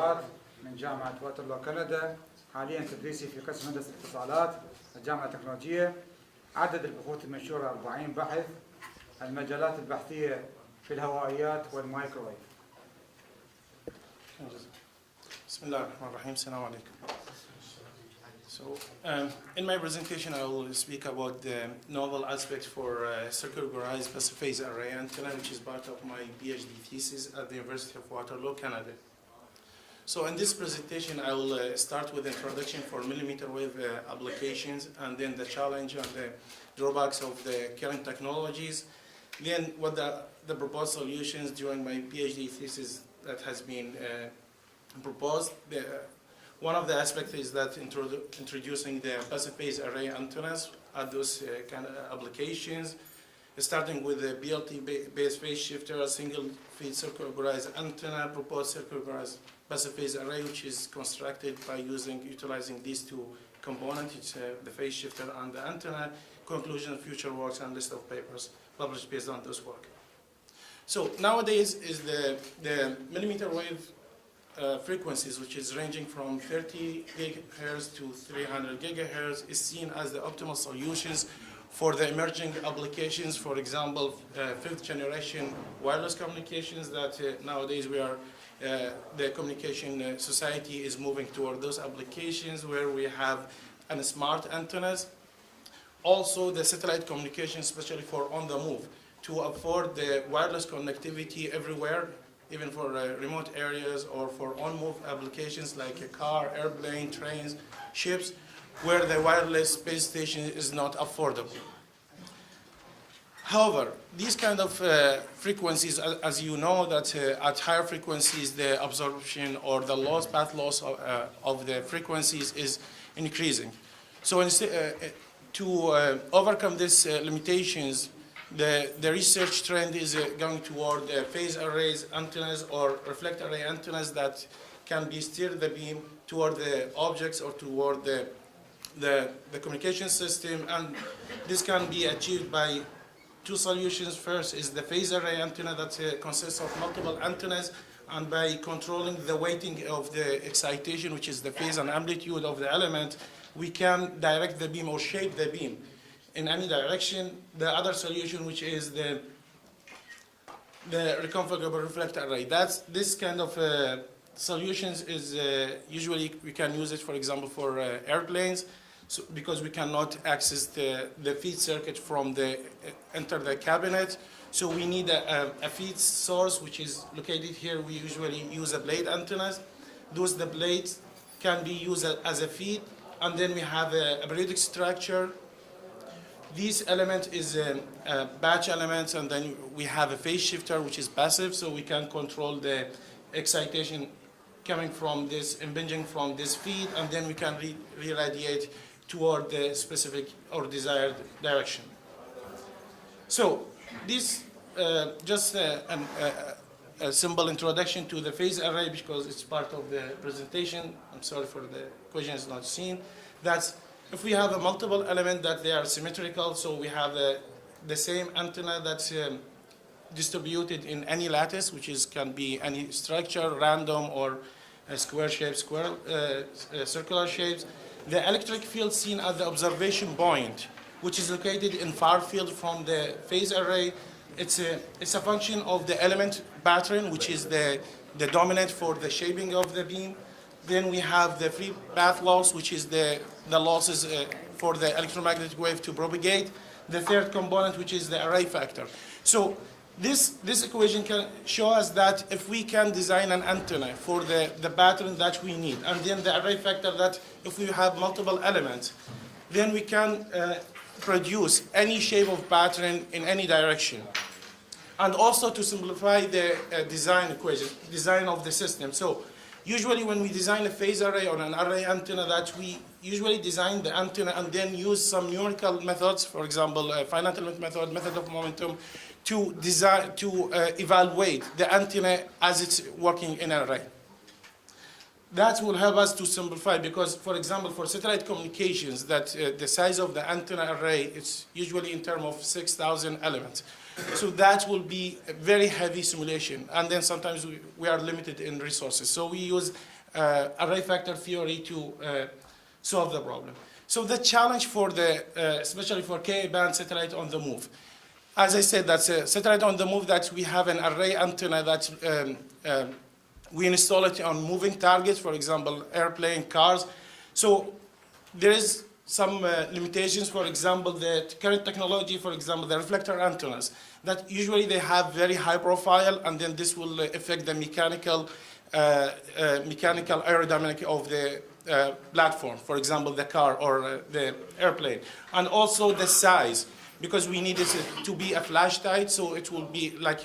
الاتصالات من جامعة واترلو كندا. حاليا تدريسي في قسم هندسة الاتصالات الجامعة التكنولوجية. عدد البحوث المنشورة 40 بحث. المجالات البحثية في الهوائيات والمايكروويف. بسم الله الرحمن الرحيم. السلام عليكم. So, in my presentation, I will speak about the novel aspects for circular-polarized passive phase array antenna, which is part of my PhD thesis at the University of Waterloo, Canada. So, in this presentation, I will start with introduction for millimeter wave applications, and then the challenge and the drawbacks of the current technologies. Then, what the proposed solutions during my PhD thesis that has been proposed. One of the aspects is that introducing the passive phase array antennas at those kind of applications, starting with the BLT-based phase shifter, a single feed circular-polarized antenna, proposed circular-polarized passive phase array, which is constructed by utilizing these two components, it's the phase shifter and the antenna, conclusion, future works, and list of papers published based on this work. So nowadays is the millimeter wave frequencies, which is ranging from 30 gigahertz to 300 gigahertz, is seen as the optimal solutions for the emerging applications. For example, fifth generation wireless communications that nowadays the communication society is moving toward those applications where we have smart antennas. Also the satellite communication, especially for on the move, to afford the wireless connectivity everywhere, even for remote areas or for on-move applications like a car, airplane, trains, ships, where the wireless base station is not affordable. However, these kind of frequencies, as you know, that at higher frequencies the absorption or the path loss of the frequencies is increasing. So to overcome these limitations, the research trend is going toward phase arrays antennas or reflect array antennas that can be steered the beam toward the objects or toward the communication system, and this can be achieved by two solutions. First is the phase array antenna that consists of multiple antennas, and by controlling the weighting of the excitation, which is the phase and amplitude of the element, we can direct the beam or shape the beam in any direction. The other solution, which is the reconfigurable reflector array. This kind of solutions is usually we can use it, for example, for airplanes, because we cannot access the feed circuit from enter the cabinet. So we need a feed source, which is located here. We usually use a blade antennas. The blades can be used as a feed, and then we have a periodic structure. This element is a batch element, and then we have a phase shifter, which is passive, so we can control the excitation coming from this, impinging from this feed, and then we can re-radiate toward the specific or desired direction. So this just a simple introduction to the phase array, because it's part of the presentation. I'm sorry for the question is not seen. That's if we have a multiple element that they are symmetrical, so we have the same antenna that's distributed in any lattice, which can be any structure, random or square shapes, circular shapes. The electric field seen at the observation point, which is located in far field from the phase array, it's a function of the element pattern, which is the dominant for the shaping of the beam. Then we have the free path loss, which is the losses for the electromagnetic wave to propagate. The third component, which is the array factor. So this equation can show us that if we can design an antenna for the pattern that we need, and then the array factor that if we have multiple elements, then we can produce any shape of pattern in any direction. And also to simplify the design equation, design of the system. So usually when we design a phase array or an array antenna, that we usually design the antenna and then use some numerical methods, for example, a finite element method of momentum, to evaluate the antenna as it's working in an array. That will help us to simplify, because, for example, for satellite communications, that the size of the antenna array is usually in terms of 6,000 elements. So that will be a very heavy simulation. And then sometimes we are limited in resources. So we use array factor theory to solve the problem. So the challenge for the, especially for Ka-band satellite on the move, as I said, that's a satellite on the move that we have an array antenna that we install it on moving targets, for example, airplane, cars. So there is some limitations, for example, the current technology, for example, the reflector antennas, that usually they have very high profile, and then this will affect the mechanical aerodynamic of the platform, for example, the car or the airplane. And also the size, because we need it to be a flash tight, so it will be like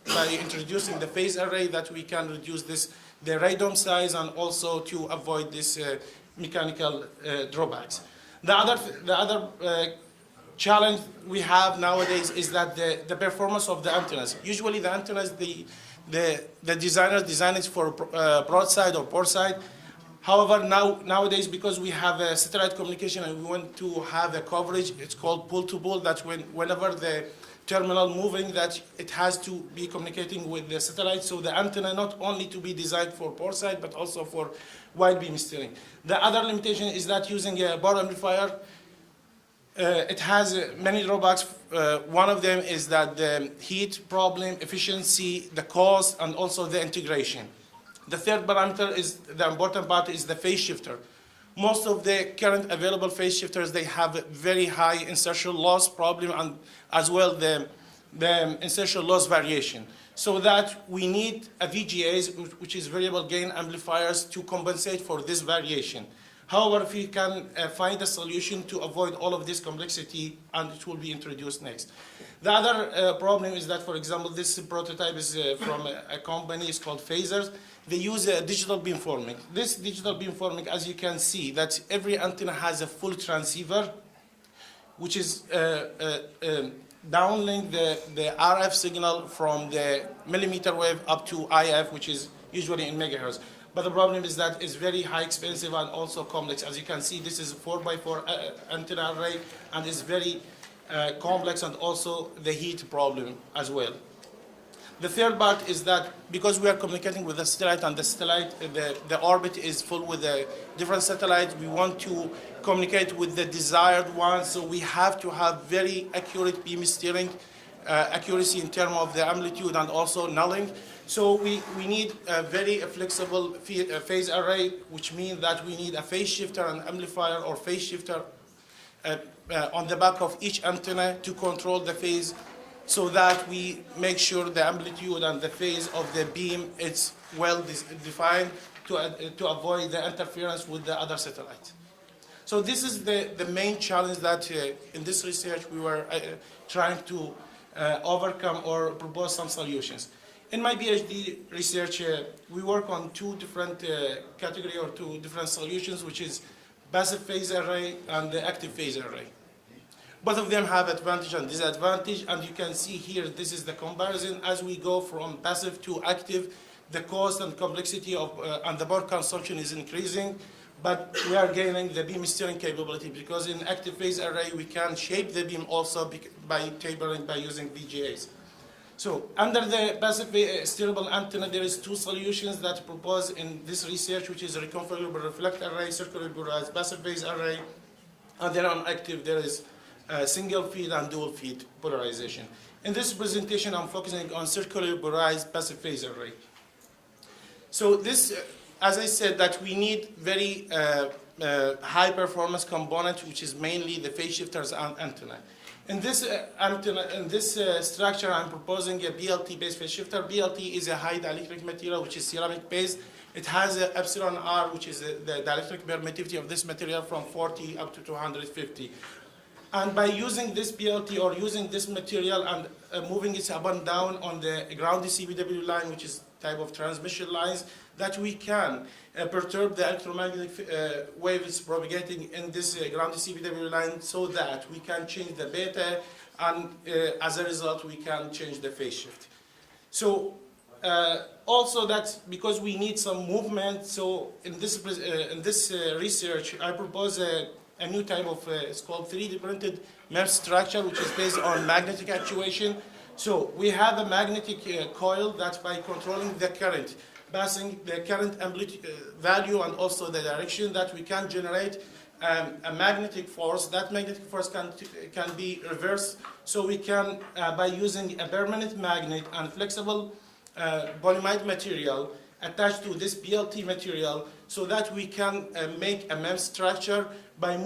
by introducing the phase array that we can reduce the radome size and also to avoid this mechanical drawbacks. The other challenge we have nowadays is that the performance of the antennas. Usually the antennas, the designers design it for broadside or port side. However, nowadays, because we have a satellite communication and we want to have a coverage, it's called pull-to-pull, that whenever the terminal moving, that it has to be communicating with the satellite. So the antenna not only to be designed for port side, but also for wide beam steering. The other limitation is that using a bar amplifier, it has many drawbacks. One of them is that the heat problem, efficiency, the cost, and also the integration. The third parameter is the important part is the phase shifter. Most of the current available phase shifters, they have a very high insertion loss problem and as well the insertion loss variation. So that we need a VGAs, which is variable gain amplifiers, to compensate for this variation. However, if we can find a solution to avoid all of this complexity, and it will be introduced next. The other problem is that, for example, this prototype is from a company, it's called Phasers. They use a digital beamforming. This digital beamforming, as you can see, that every antenna has a full transceiver, which is downlink the RF signal from the millimeter wave up to IF, which is usually in megahertz. But the problem is that it's very high expensive and also complex. As you can see, this is a 4x4 antenna array, and it's very complex, and also the heat problem as well. The third part is that because we are communicating with the satellite, and the satellite, the orbit is full with the different satellites, we want to communicate with the desired one, so we have to have very accurate beam steering, accuracy in terms of the amplitude and also nulling. So we need a very flexible phase array, which means that we need a phase shifter, an amplifier, or phase shifter on the back of each antenna to control the phase, so that we make sure the amplitude and the phase of the beam is well defined to avoid the interference with the other satellite. So this is the main challenge that in this research we were trying to overcome or propose some solutions. In my PhD research, we work on two different categories or two different solutions, which is passive phase array and the active phase array. Both of them have advantage and disadvantage, and you can see here, this is the comparison. As we go from passive to active, the cost and complexity of and the power consumption is increasing, but we are gaining the beam steering capability, because in active phase array we can shape the beam also by tapering by using VGAs. So under the passive steerable antenna, there is two solutions that propose in this research, which is a reconfigurable reflector array, circular polarized passive phase array, and then on active there is single feed and dual feed polarization. In this presentation, I'm focusing on circular polarized passive phase array. So this, as I said, that we need very high performance component, which is mainly the phase shifters and antenna. In this antenna, in this structure, I'm proposing a BLT-based phase shifter. BLT is a high dielectric material, which is ceramic-based. It has a epsilon R, which is the dielectric permittivity of this material from 40 up to 250. And by using this BLT or using this material and moving it up and down on the ground CBW line, which is type of transmission lines, that we can perturb the electromagnetic waves propagating in this ground CBW line, so that we can change the beta, and as a result we can change the phase shift. So also that because we need some movement, so in this research I propose a new type of, it's called 3D printed MEMS structure, which is based on magnetic actuation. So we have a magnetic coil that by controlling the current, passing the current amplitude value and also the direction, that we can generate a magnetic force. That magnetic force can be reversed. So we can, by using a permanent magnet and flexible polyimide material attached to this BLT material, so that we can make a MEMS structure by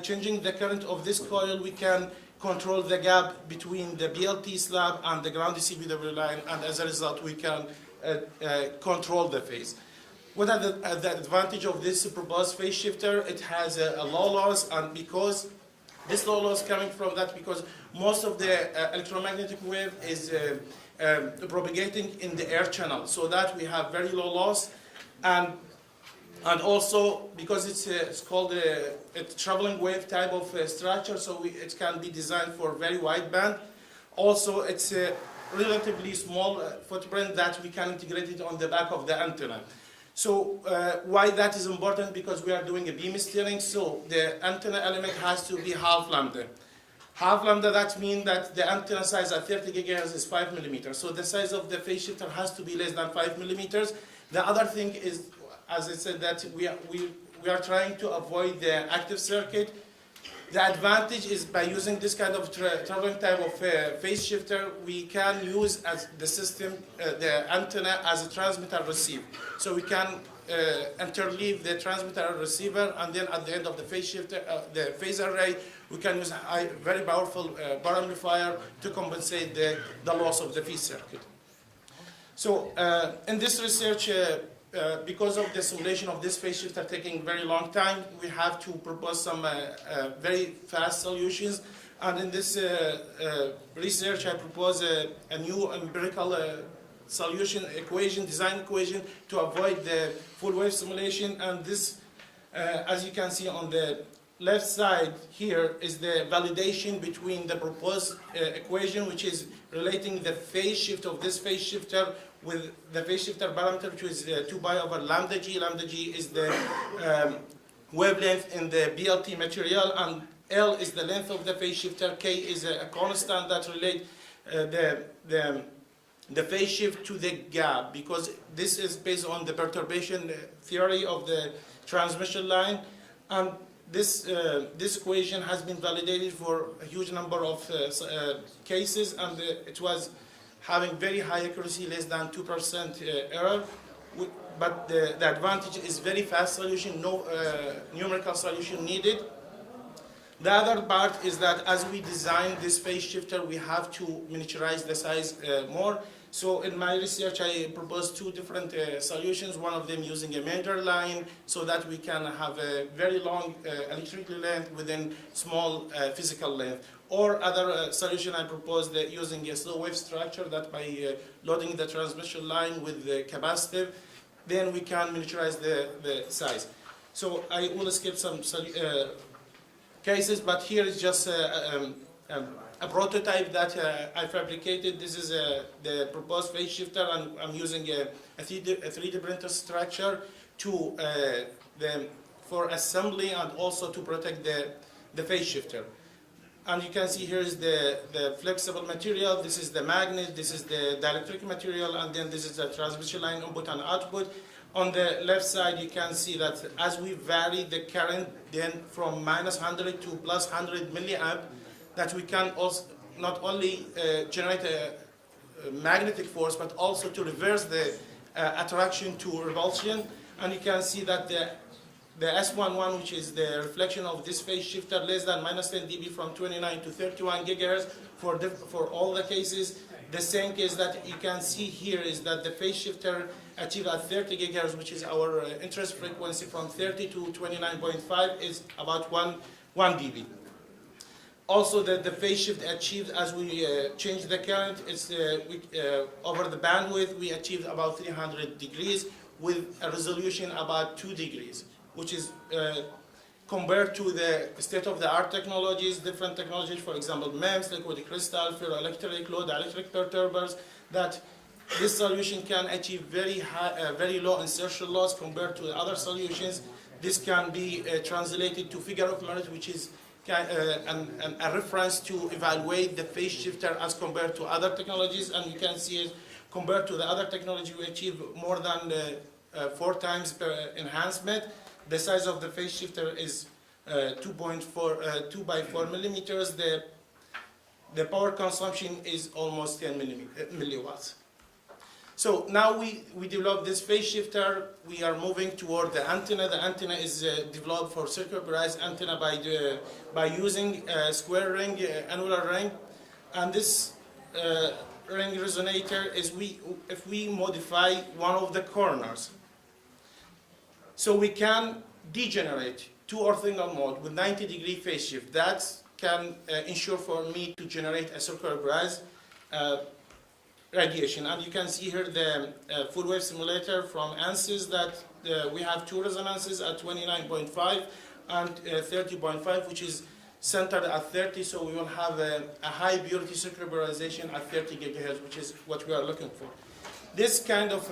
changing the current of this coil. We can control the gap between the BLT slab and the ground DCBW line, and as a result we can control the phase. What are the advantage of this proposed phase shifter? It has a low loss, and because this low loss coming from that, because most of the electromagnetic wave is propagating in the air channel, so that we have very low loss, and also because it's called a traveling wave type of structure, so it can be designed for very wide band. Also, it's a relatively small footprint that we can integrate it on the back of the antenna. So why that is important? Because we are doing a beam steering, so the antenna element has to be half lambda. Half lambda, that means that the antenna size at 30 gigahertz is 5 millimeters. So the size of the phase shifter has to be less than 5 millimeters. The other thing is, as I said, that we are trying to avoid the active circuit. The advantage is by using this kind of traveling type of phase shifter, we can use as the system, the antenna as a transmitter receive. So we can interleave the transmitter and receiver, and then at the end of the phase shifter, the phase array, we can use a very powerful bar amplifier to compensate the loss of the phase circuit. So in this research, because of the simulation of this phase shifter taking very long time, we have to propose some very fast solutions. And in this research, I propose a new empirical solution equation, design equation, to avoid the full wave simulation. And this, as you can see on the left side here, is the validation between the proposed equation, which is relating the phase shift of this phase shifter with the phase shifter parameter, which is 2 pi over lambda g. Lambda g is the wavelength in the BLT material, and L is the length of the phase shifter. K is a constant that relates the phase shift to the gap, because this is based on the perturbation theory of the transmission line. And this equation has been validated for a huge number of cases, and it was having very high accuracy, less than 2% error. But the advantage is very fast solution, no numerical solution needed. The other part is that as we design this phase shifter, we have to miniaturize the size more. So in my research, I proposed two different solutions, one of them using a Millimetre line, so that we can have a very long electrical length within small physical length. Or other solution I proposed using a slow wave structure, that by loading the transmission line with the capacitive, then we can miniaturize the size. So I will skip some cases, but here is just a prototype that I fabricated. This is the proposed phase shifter, and I'm using a 3D printer structure to for assembly and also to protect the phase shifter. And you can see here is the flexible material, this is the magnet, this is the dielectric material, and then this is the transmission line input and output. On the left side, you can see that as we vary the current, then from minus 100 to plus 100 milliamp, that we can also not only generate a magnetic force, but also to reverse the attraction to repulsion. And you can see that the S11, which is the reflection of this phase shifter, less than minus 10 dB from 29 to 31 gigahertz for all the cases. The same case that you can see here is that the phase shifter achieved at 30 gigahertz, which is our interest frequency, from 30 to 29.5 is about 1 dB. Also, the phase shift achieved as we change the current, it's over the bandwidth, we achieved about 300 degrees with a resolution about 2 degrees, which is compared to the state-of-the-art technologies, different technologies, for example, MEMS, liquid crystal, ferroelectric, low dielectric perturbers, that this solution can achieve very high, very low insertion loss compared to the other solutions. This can be translated to figure of merit, which is and a reference to evaluate the phase shifter as compared to other technologies. And you can see it compared to the other technology, we achieve more than 4 times per enhancement. The size of the phase shifter is 2 by 4 millimeters. The power consumption is almost 10 milliwatts. So now we developed this phase shifter. We are moving toward the antenna. The antenna is developed for circular polarized antenna by using a square ring, annular ring, and this ring resonator is if we modify one of the corners, so we can degenerate two orthogonal mode with 90-degree phase shift. That can ensure for me to generate a circular polarized radiation. And you can see here the full wave simulator from ANSYS that we have 2 resonances at 29.5 and 30.5, which is centered at 30, so we will have a high purity circular polarization at 30 gigahertz, which is what we are looking for. This kind of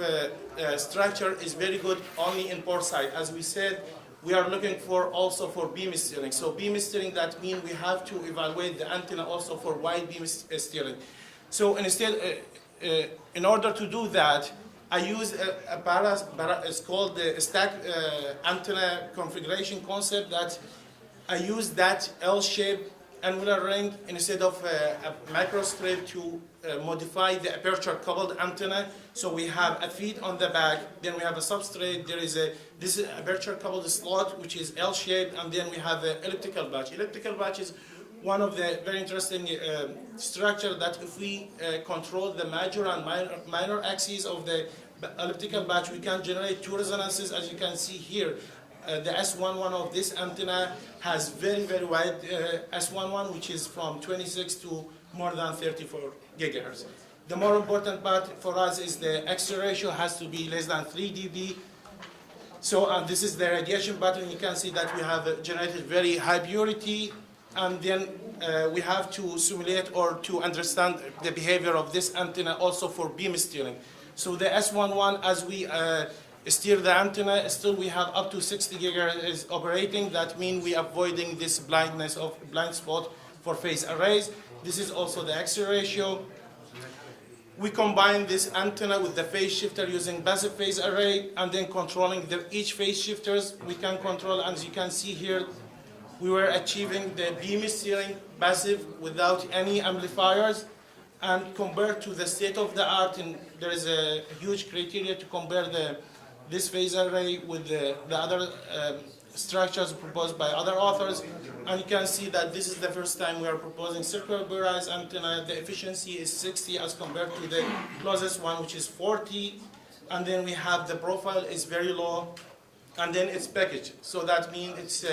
structure is very good only in pore side. As we said, we are looking for also for beam steering. So beam steering, that means we have to evaluate the antenna also for wide beam steering. So instead, in order to do that, I use it's called the stack antenna configuration concept, that I use that L-shaped annular ring instead of a microstrip to modify the aperture coupled antenna. So we have a feed on the back, then we have a substrate, this is aperture coupled slot which is L-shaped, and then we have an elliptical patch. Elliptical patch is one of the very interesting structure that if we control the major and minor axes of the elliptical patch, we can generate 2 resonances. As you can see here, the S11 of this antenna has very wide S11, which is from 26 to more than 34 gigahertz. The more important part for us is the X-ray ratio has to be less than 3 dB. So this is the radiation pattern. You can see that we have generated very high purity, and then we have to simulate or to understand the behavior of this antenna also for beam steering. So the S11, as we steer the antenna, still we have up to 60 gigahertz is operating. That means we are avoiding this blindness of blind spot for phase arrays. This is also the X-ray ratio. We combine this antenna with the phase shifter using passive phase array, and then controlling each phase shifters. We can control, as you can see here, we were achieving the beam steering passive without any amplifiers. And compared to the state of the art, and there is a huge criteria to compare this phase array with the other structures proposed by other authors. And you can see that this is the first time we are proposing circular polarized antenna. The efficiency is 60 as compared to the closest one, which is 40. And then we have the profile is very low, and then it's packaged. So that means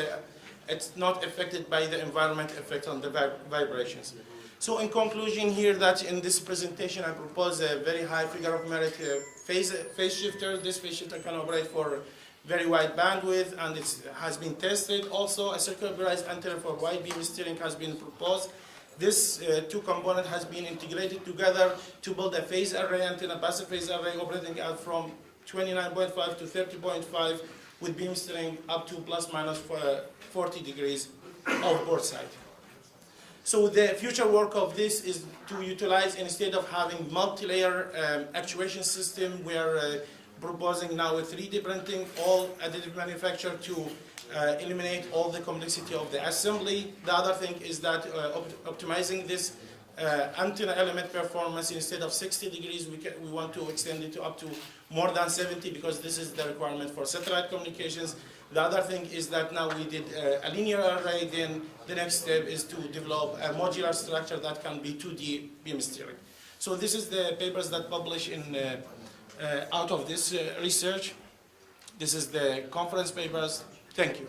it's not affected by the environment effect on the vibrations. So in conclusion here, that in this presentation I propose a very high figure of merit phase shifter. This phase shifter can operate for very wide bandwidth, and it has been tested. Also, a circular polarized antenna for wide beam steering has been proposed. This 2 component has been integrated together to build a phase array antenna, passive phase array operating out from 29.5 to 30.5 with beam steering up to plus minus 40 degrees of port side. So the future work of this is to utilize, instead of having multi-layer actuation system, we are proposing now a 3D printing, all additive manufacture to eliminate all the complexity of the assembly. The other thing is that optimizing this antenna element performance, instead of 60 degrees, we want to extend it to up to more than 70, because this is the requirement for satellite communications. The other thing is that now we did a linear array, then the next step is to develop a modular structure that can be 2D beam steering. So this is the papers that publish out of this research. This is the conference papers. Thank you.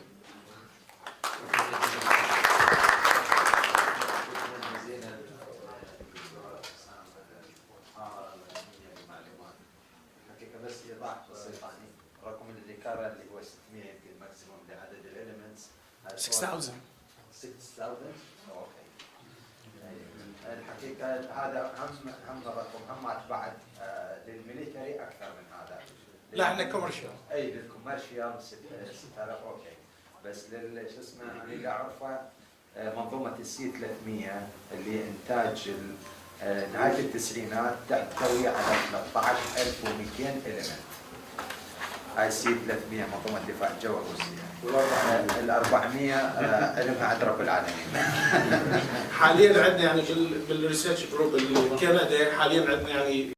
اللي هو 600 يمكن ماكسيموم لعدد الاليمنتس 6000 اوكي. الحقيقه هذا هم رقم هم بعد للميليتري اكثر من هذا. لا احنا كوميرشال. اي للكوميرشال 6000 اوكي. بس شو اسمه انا اللي اعرفه منظومة السي 300 اللي إنتاج نهاية التسعينات تحتوي على 13200 إليمنت. هاي السي 300 منظومة دفاع الجو الروسية. ال 400 علمها عند رب العالمين. حاليا عندنا يعني بالريسيرش جروب الكندي حاليا عندنا يعني